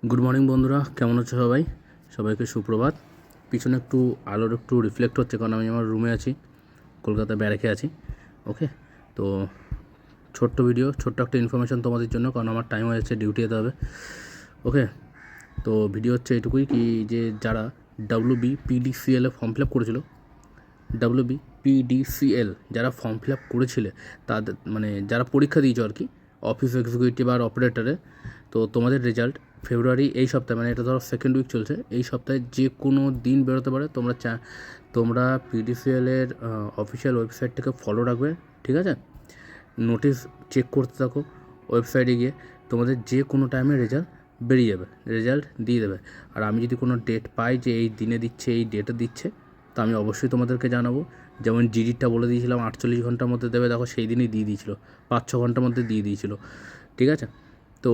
Good morning বন্ধুরা, কেমন আছো সবাই? সবাইকে সুপ্রভাত। পিছনে একটু আলোর একটু রিফ্লেক্ট হচ্ছে, কারণ আমি আমার রুমে আছি, কলকাতায় ব্যারাকে আছি। ওকে, তো ছোট্ট ভিডিও, ছোট্ট একটা ইনফরমেশান তোমাদের জন্য, কারণ আমার টাইম হয়ে যাচ্ছে, ডিউটি যেতে হবে। ওকে, তো ভিডিও হচ্ছে এটুকুই কি, যে যারা WBPDCL ফর্ম ফিল আপ করেছিল, WBPDCL যারা ফর্ম ফিল আপ করেছিলে, তাদের মানে যারা পরীক্ষা দিয়েছো আর কি, অফিস এক্সিকিউটিভ আর অপারেটরে, তো তোমাদের রেজাল্ট ফেব্রুয়ারি এই সপ্তাহে, মানে এটা ধরো সেকেন্ড উইক চলছে, এই সপ্তাহে যে কোনো দিন বেরোতে পারে। তোমরা PDCL-এর অফিসিয়াল ওয়েবসাইটটাকে ফলো রাখবে, ঠিক আছে? নোটিশ চেক করতে থাকো ওয়েবসাইটে গিয়ে, তোমাদের যে কোনো টাইমে রেজাল্ট বেরিয়ে যাবে, রেজাল্ট দিয়ে দেবে। আর আমি যদি কোনো ডেট পাই যে এই দিনে দিচ্ছে, এই ডেটে দিচ্ছে, তো আমি অবশ্যই তোমাদেরকে জানাবো। যেমন জিডিটা বলে দিয়েছিলাম 48 ঘন্টার মধ্যে দেবে, দেখো সেই দিনই দিয়ে দিয়েছিলো, 5-6 ঘন্টার মধ্যে দিয়ে দিয়েছিলো, ঠিক আছে? তো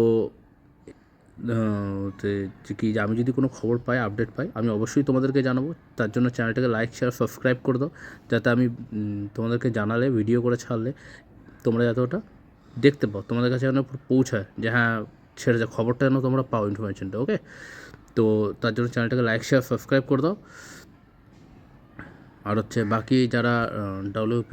কি, আমি যদি কোনো খবর পাই, আপডেট পাই, আমি অবশ্যই তোমাদেরকে জানাবো। তার জন্য চ্যানেলটাকে লাইক, শেয়ার, সাবস্ক্রাইব করে দাও, যাতে আমি তোমাদেরকে জানালে, ভিডিও করে ছাড়লে তোমরা যাতে ওটা দেখতে পাও, তোমাদের কাছে যেন পৌঁছায়, যে হ্যাঁ ছেড়ে যা, খবরটা যেন তোমরা পাও, ইনফরমেশনটা। ওকে, তো তার জন্য চ্যানেলটাকে লাইক, শেয়ার, সাবস্ক্রাইব করে দাও। আর হচ্ছে বাকি যারা WP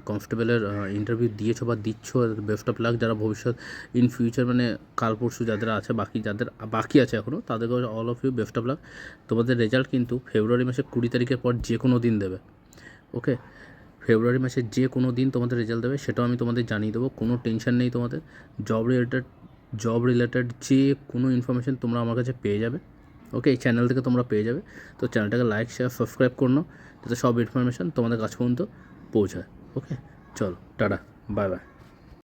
কনস্টেবলের ইন্টারভিউ দিয়েছো বা দিচ্ছ, বেস্ট অফ লাক। যারা ভবিষ্যৎ ইন ফিউচার, মানে কাল পরশু যাদের আছে, যাদের বাকি আছে এখনও, তাদেরকে all of you best of luck. তোমাদের রেজাল্ট কিন্তু ফেব্রুয়ারি মাসের 20 তারিখের পর যে কোনো দিন দেবে। ওকে, ফেব্রুয়ারি মাসের যে কোনো দিন তোমাদের রেজাল্ট দেবে, সেটাও আমি তোমাদের জানিয়ে দেবো। কোনো টেনশন নেই তোমাদের। জব রিলেটেড যে কোনো ইনফরমেশান তোমরা আমার কাছে পেয়ে যাবে। ওকে, এই চ্যানেল থেকে তোমরা পেয়ে যাবে। তো চ্যানেলটাকে লাইক, শেয়ার, সাবস্ক্রাইব করো, যাতে সব ইনফরমেশান তোমাদের কাছে পর্যন্ত পৌঁছায়। ওকে, চলো, টাটা, বাই বাই।